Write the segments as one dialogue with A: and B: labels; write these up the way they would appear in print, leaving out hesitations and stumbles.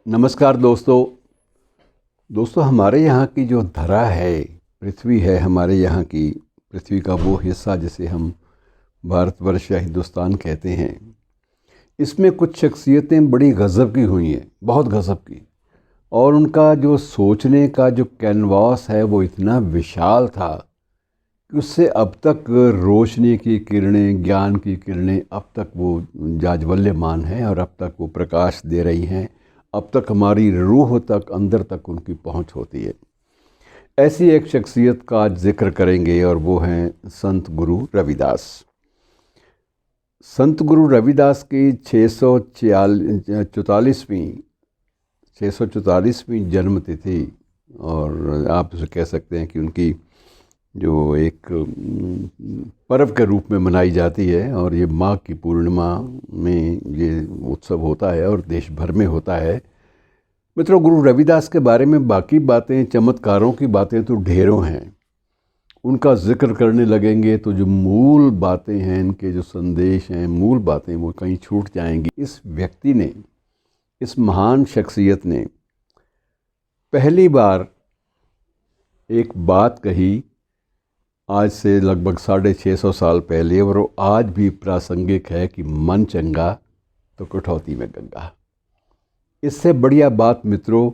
A: नमस्कार दोस्तों हमारे यहाँ की जो धरा है, पृथ्वी है हमारे यहाँ की, पृथ्वी का वो हिस्सा जिसे हम भारतवर्ष या हिंदुस्तान कहते हैं, इसमें कुछ शख्सियतें बड़ी गज़ब की हुई हैं, बहुत गज़ब की। और उनका जो सोचने का जो कैनवास है वो इतना विशाल था कि उससे अब तक रोशनी की किरणें, ज्ञान की किरणें अब तक वो जाज्वल्यमान हैं और अब तक वो प्रकाश दे रही हैं। अब तक हमारी रूह तक, अंदर तक उनकी पहुंच होती है। ऐसी एक शख्सियत का आज जिक्र करेंगे और वो हैं संत गुरु रविदास। संत गुरु रविदास की 644वीं जन्मतिथि, और आप उसे कह सकते हैं कि उनकी जो एक पर्व के रूप में मनाई जाती है, और ये माघ की पूर्णिमा में ये उत्सव होता है और देश भर में होता है। मित्रों, गुरु रविदास के बारे में बाकी बातें, चमत्कारों की बातें तो ढेरों हैं। उनका जिक्र करने लगेंगे तो जो मूल बातें हैं, इनके जो संदेश हैं, मूल बातें, वो कहीं छूट जाएंगी। इस व्यक्ति ने, इस महान शख्सियत ने पहली बार एक बात कही आज से लगभग 650 साल पहले, और वो आज भी प्रासंगिक है कि मन चंगा तो कटौती में गंगा। इससे बढ़िया बात मित्रों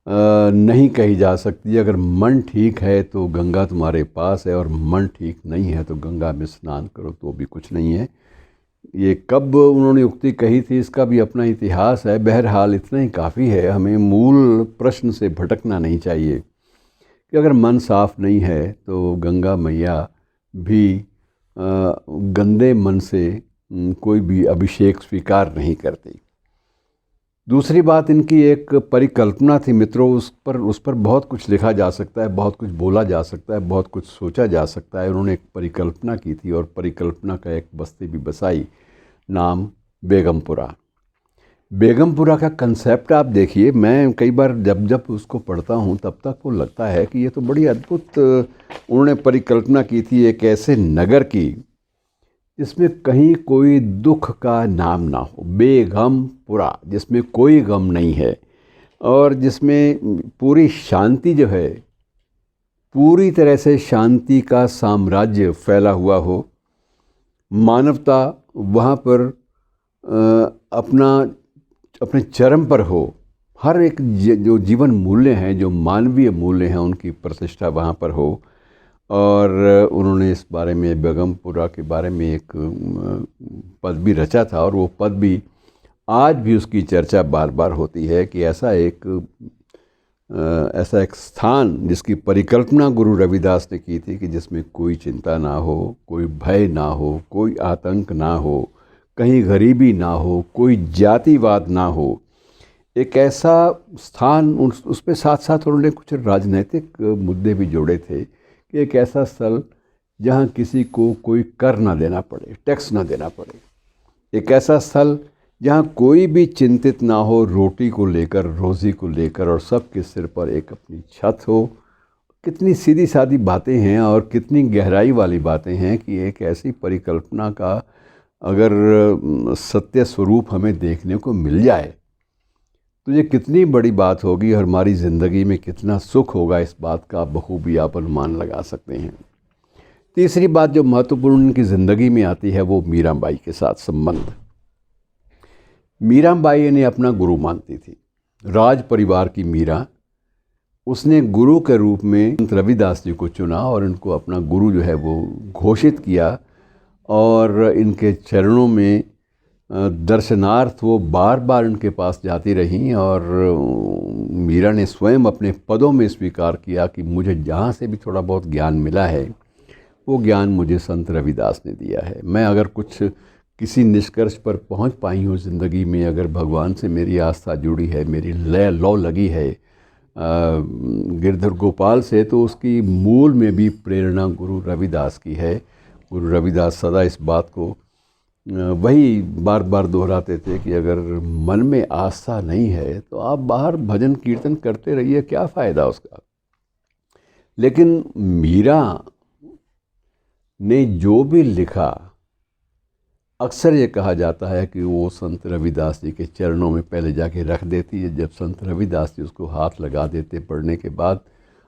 A: नहीं कही जा सकती। अगर मन ठीक है तो गंगा तुम्हारे पास है, और मन ठीक नहीं है तो गंगा में स्नान करो तो भी कुछ नहीं है। ये कब उन्होंने उक्ति कही थी, इसका भी अपना इतिहास है। बहरहाल इतना ही काफ़ी है, हमें मूल प्रश्न से भटकना नहीं चाहिए कि अगर मन साफ़ नहीं है तो गंगा मैया भी गंदे मन से कोई भी अभिषेक स्वीकार नहीं करती। दूसरी बात, इनकी एक परिकल्पना थी मित्रों, उस पर बहुत कुछ लिखा जा सकता है, बहुत कुछ बोला जा सकता है, बहुत कुछ सोचा जा सकता है। उन्होंने एक परिकल्पना की थी और परिकल्पना का एक बस्ती भी बसाई, नाम बेगमपुरा। बेगमपुरा का कंसेप्ट आप देखिए, मैं कई बार जब उसको पढ़ता हूँ तब तक वो लगता है कि ये तो बड़ी अद्भुत उन्होंने परिकल्पना की थी एक ऐसे नगर की जिसमें कहीं कोई दुख का नाम ना हो। बेगमपुरा, जिसमें कोई गम नहीं है, और जिसमें पूरी शांति जो है, पूरी तरह से शांति का साम्राज्य फैला हुआ हो। मानवता वहाँ पर अपने चरम पर हो। हर एक जो जीवन मूल्य हैं, जो मानवीय मूल्य हैं, उनकी प्रतिष्ठा वहाँ पर हो। और उन्होंने इस बारे में, बेगमपुरा के बारे में एक पद भी रचा था, और वो पद भी आज भी उसकी चर्चा बार बार होती है कि ऐसा एक स्थान जिसकी परिकल्पना गुरु रविदास ने की थी कि जिसमें कोई चिंता ना हो, कोई भय ना हो, कोई आतंक ना हो, कहीं गरीबी ना हो, कोई जातिवाद ना हो। एक ऐसा स्थान, उस पे साथ साथ उन्होंने कुछ राजनीतिक मुद्दे भी जोड़े थे कि एक ऐसा स्थल जहाँ किसी को कोई कर ना देना पड़े, टैक्स ना देना पड़े। एक ऐसा स्थल जहाँ कोई भी चिंतित ना हो रोटी को लेकर, रोज़ी को लेकर, और सबके सिर पर एक अपनी छत हो। कितनी सीधी सादी बातें हैं और कितनी गहराई वाली बातें हैं कि एक ऐसी परिकल्पना का अगर सत्य स्वरूप हमें देखने को मिल जाए तो ये कितनी बड़ी बात होगी, और हमारी ज़िंदगी में कितना सुख होगा, इस बात का बखूबी आप अनुमान लगा सकते हैं। तीसरी बात जो महत्वपूर्ण उनकी ज़िंदगी में आती है वो मीराबाई के साथ संबंध। मीराबाई ने अपना गुरु मानती थी, राज परिवार की मीरा। उसने गुरु के रूप में संत रविदास जी को चुना और इनको अपना गुरु जो है वो घोषित किया, और इनके चरणों में दर्शनार्थ वो बार बार उनके पास जाती रहीं। और मीरा ने स्वयं अपने पदों में स्वीकार किया कि मुझे जहाँ से भी थोड़ा बहुत ज्ञान मिला है वो ज्ञान मुझे संत रविदास ने दिया है। मैं अगर किसी निष्कर्ष पर पहुँच पाई हूँ ज़िंदगी में, अगर भगवान से मेरी आस्था जुड़ी है, मेरी लौ लगी है गिरधर गोपाल से, तो उसकी मूल में भी प्रेरणा गुरु रविदास की है। गुरु रविदास सदा इस बात को वही बार बार दोहराते थे कि अगर मन में आस्था नहीं है तो आप बाहर भजन कीर्तन करते रहिए, क्या फ़ायदा उसका। लेकिन मीरा ने जो भी लिखा अक्सर ये कहा जाता है कि वो संत रविदास जी के चरणों में पहले जाके रख देती है। जब संत रविदास जी उसको हाथ लगा देते, पढ़ने के बाद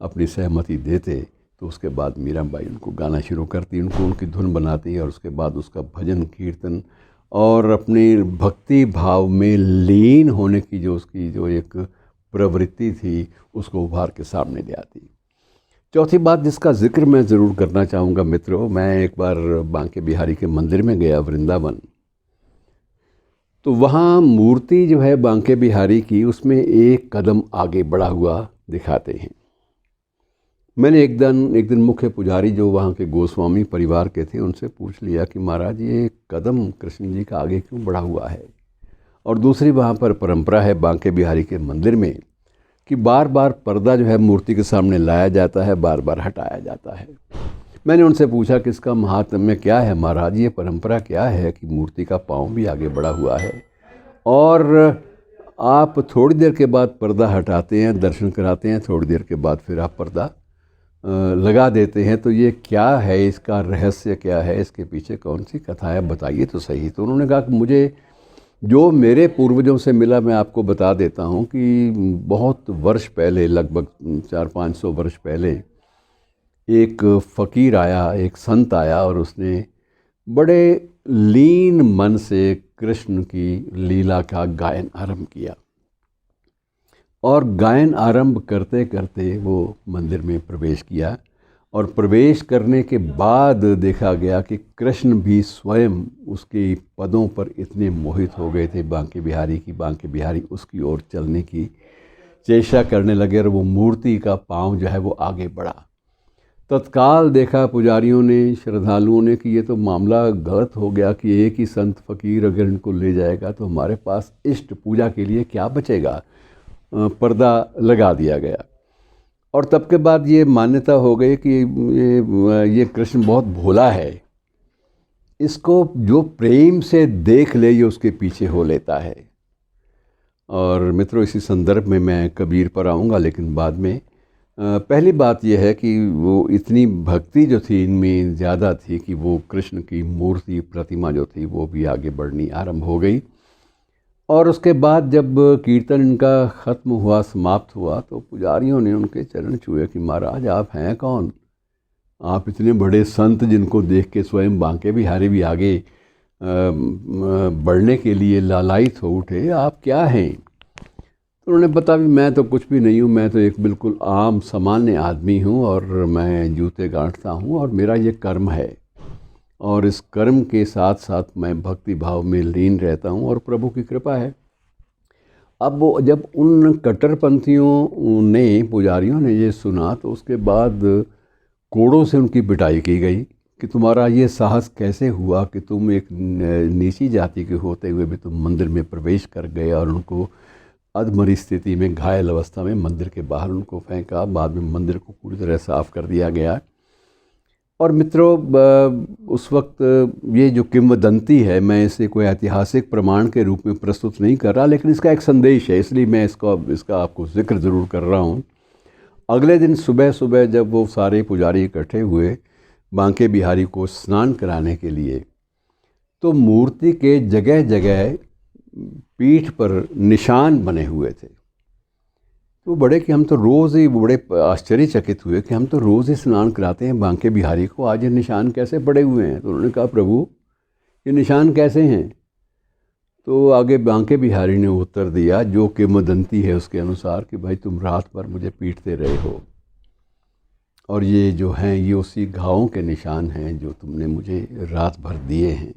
A: अपनी सहमति देते, तो उसके बाद मीराबाई उनको गाना शुरू करती, उनको उनकी धुन बनाती है और उसके बाद उसका भजन कीर्तन और अपनी भक्ति भाव में लीन होने की जो उसकी जो एक प्रवृत्ति थी उसको उभार के सामने ले आती। चौथी बात जिसका जिक्र मैं ज़रूर करना चाहूँगा मित्रों, मैं एक बार बांके बिहारी के मंदिर में गया वृंदावन, तो वहाँ मूर्ति जो है बांके बिहारी की, उसमें एक कदम आगे बढ़ा हुआ दिखाते हैं। मैंने एक दिन मुख्य पुजारी जो वहाँ के गोस्वामी परिवार के थे उनसे पूछ लिया कि महाराज ये कदम कृष्ण जी का आगे क्यों बढ़ा हुआ है। और दूसरी वहाँ पर परंपरा है बांके बिहारी के मंदिर में कि बार बार पर्दा जो है मूर्ति के सामने लाया जाता है, बार बार हटाया जाता है। मैंने उनसे पूछा कि इसका महात्म्य क्या है महाराज, ये परंपरा क्या है कि मूर्ति का पाँव भी आगे बढ़ा हुआ है और आप थोड़ी देर के बाद पर्दा हटाते हैं, दर्शन कराते हैं, थोड़ी देर के बाद फिर आप पर्दा लगा देते हैं, तो ये क्या है, इसका रहस्य क्या है, इसके पीछे कौन सी कथा है, बताइए तो सही। तो उन्होंने कहा कि मुझे जो मेरे पूर्वजों से मिला मैं आपको बता देता हूँ कि बहुत वर्ष पहले, लगभग 400-500 वर्ष पहले, एक फ़कीर आया, एक संत आया और उसने बड़े लीन मन से कृष्ण की लीला का गायन आरंभ किया और गायन आरंभ करते करते वो मंदिर में प्रवेश किया और प्रवेश करने के बाद देखा गया कि कृष्ण भी स्वयं उसके पदों पर इतने मोहित हो गए थे बांके बिहारी की, बांके बिहारी उसकी ओर चलने की चेष्टा करने लगे और वो मूर्ति का पाँव जो है वो आगे बढ़ा। तत्काल देखा पुजारियों ने, श्रद्धालुओं ने कि ये तो मामला गलत हो गया कि एक ही संत फ़कीर अगर इनको ले जाएगा तो हमारे पास इष्ट पूजा के लिए क्या बचेगा। पर्दा लगा दिया गया और तब के बाद ये मान्यता हो गई कि ये कृष्ण बहुत भोला है, इसको जो प्रेम से देख ले ये उसके पीछे हो लेता है। और मित्रों इसी संदर्भ में मैं कबीर पर आऊँगा, लेकिन बाद में पहली बात यह है कि वो इतनी भक्ति जो थी इनमें ज़्यादा थी कि वो कृष्ण की मूर्ति प्रतिमा जो थी वो भी आगे बढ़नी आरंभ हो गई। और उसके बाद जब कीर्तन इनका ख़त्म हुआ, समाप्त हुआ, तो पुजारियों ने उनके चरण छुए कि महाराज आप हैं कौन, आप इतने बड़े संत जिनको देख के स्वयं बांके बिहारी भी आगे बढ़ने के लिए लालायित हो उठे, आप क्या हैं। तो उन्होंने बताया भी मैं तो कुछ भी नहीं हूँ, मैं तो एक बिल्कुल आम सामान्य आदमी हूँ और मैं जूते गांठता हूँ और मेरा ये कर्म है और इस कर्म के साथ साथ मैं भक्ति भाव में लीन रहता हूँ और प्रभु की कृपा है। अब वो जब उन कट्टरपंथियों ने, पुजारियों ने ये सुना तो उसके बाद कोड़ों से उनकी पिटाई की गई कि तुम्हारा ये साहस कैसे हुआ कि तुम एक नीची जाति के होते हुए भी तुम मंदिर में प्रवेश कर गए और उनको अधमरी स्थिति में, घायल अवस्था में मंदिर के बाहर उनको फेंका। बाद में मंदिर को पूरी तरह साफ़ कर दिया गया। और मित्रों उस वक्त ये जो किंवदंती है, मैं इसे कोई ऐतिहासिक प्रमाण के रूप में प्रस्तुत नहीं कर रहा, लेकिन इसका एक संदेश है, इसलिए मैं इसका आपको जिक्र ज़रूर कर रहा हूँ। अगले दिन सुबह सुबह जब वो सारे पुजारी इकट्ठे हुए बांके बिहारी को स्नान कराने के लिए, तो मूर्ति के जगह जगह पीठ पर निशान बने हुए थे। तो बड़े कि हम तो रोज़ ही, बड़े आश्चर्यचकित हुए कि हम तो रोज़ ही स्नान कराते हैं बांके बिहारी को, आज ये निशान कैसे पड़े हुए हैं। तो उन्होंने कहा प्रभु ये निशान कैसे हैं। तो आगे बांके बिहारी ने उत्तर दिया जो किंवदंती है उसके अनुसार कि भाई तुम रात भर मुझे पीटते रहे हो और ये जो हैं ये उसी घावों के निशान हैं जो तुमने मुझे रात भर दिए हैं।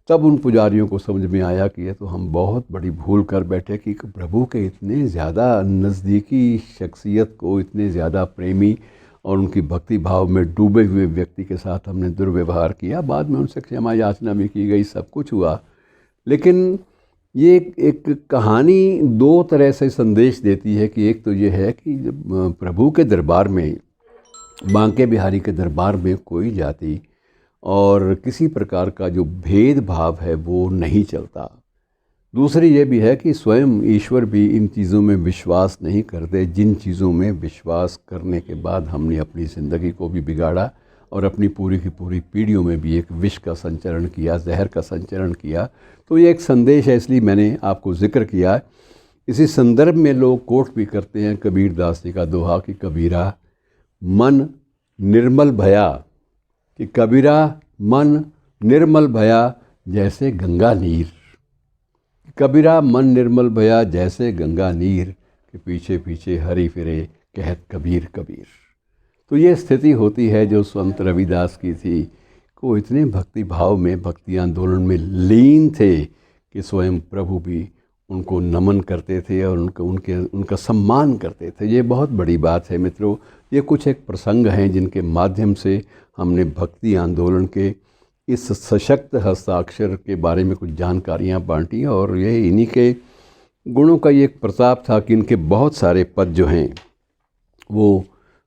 A: तब उन पुजारियों को समझ में आया कि ये तो हम बहुत बड़ी भूल कर बैठे कि प्रभु के इतने ज़्यादा नज़दीकी शख्सियत को, इतने ज़्यादा प्रेमी और उनकी भक्ति भाव में डूबे हुए व्यक्ति के साथ हमने दुर्व्यवहार किया। बाद में उनसे क्षमा याचना भी की गई, सब कुछ हुआ। लेकिन ये एक कहानी दो तरह से संदेश देती है कि एक तो ये है कि जब प्रभु के दरबार में, बांके बिहारी के दरबार में कोई जाति और किसी प्रकार का जो भेदभाव है वो नहीं चलता। दूसरी ये भी है कि स्वयं ईश्वर भी इन चीज़ों में विश्वास नहीं करते जिन चीज़ों में विश्वास करने के बाद हमने अपनी ज़िंदगी को भी बिगाड़ा और अपनी पूरी की पूरी पीढ़ियों में भी एक विष का संचरण किया, जहर का संचरण किया। तो ये एक संदेश है, इसलिए मैंने आपको जिक्र किया है। इसी संदर्भ में लोग कोट भी करते हैं कबीर दास जी का दोहा कि कबीरा मन निर्मल भया, कि कबीरा मन निर्मल भया जैसे गंगा नीर। कबीरा मन निर्मल भया जैसे गंगा नीर, कि पीछे पीछे हरि फिरे कहत कबीर कबीर। तो ये स्थिति होती है जो संत रविदास की थी। को इतने भक्ति भाव में, भक्ति आंदोलन में लीन थे कि स्वयं प्रभु भी उनको नमन करते थे और उनका सम्मान करते थे। ये बहुत बड़ी बात है मित्रों। ये कुछ एक प्रसंग हैं जिनके माध्यम से हमने भक्ति आंदोलन के इस सशक्त हस्ताक्षर के बारे में कुछ जानकारियाँ बांटी, और ये इन्हीं के गुणों का ये एक प्रताप था कि इनके बहुत सारे पद जो हैं वो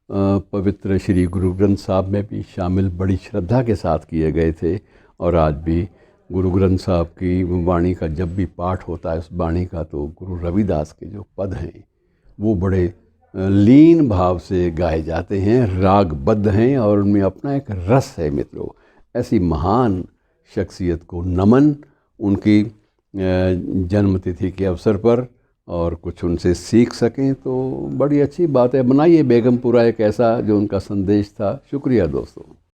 A: पवित्र श्री गुरु ग्रंथ साहब में भी शामिल बड़ी श्रद्धा के साथ किए गए थे। और आज भी गुरु ग्रंथ साहब की वाणी का जब भी पाठ होता है, उस वाणी का, तो गुरु रविदास के जो पद हैं वो बड़े लीन भाव से गाए जाते हैं, रागबद्ध हैं और उनमें अपना एक रस है मित्रों। ऐसी महान शख्सियत को नमन, उनकी जन्मतिथि के अवसर पर, और कुछ उनसे सीख सकें तो बड़ी अच्छी बात है। बनाइए बेगमपुरा एक ऐसा जो उनका संदेश था। शुक्रिया दोस्तों।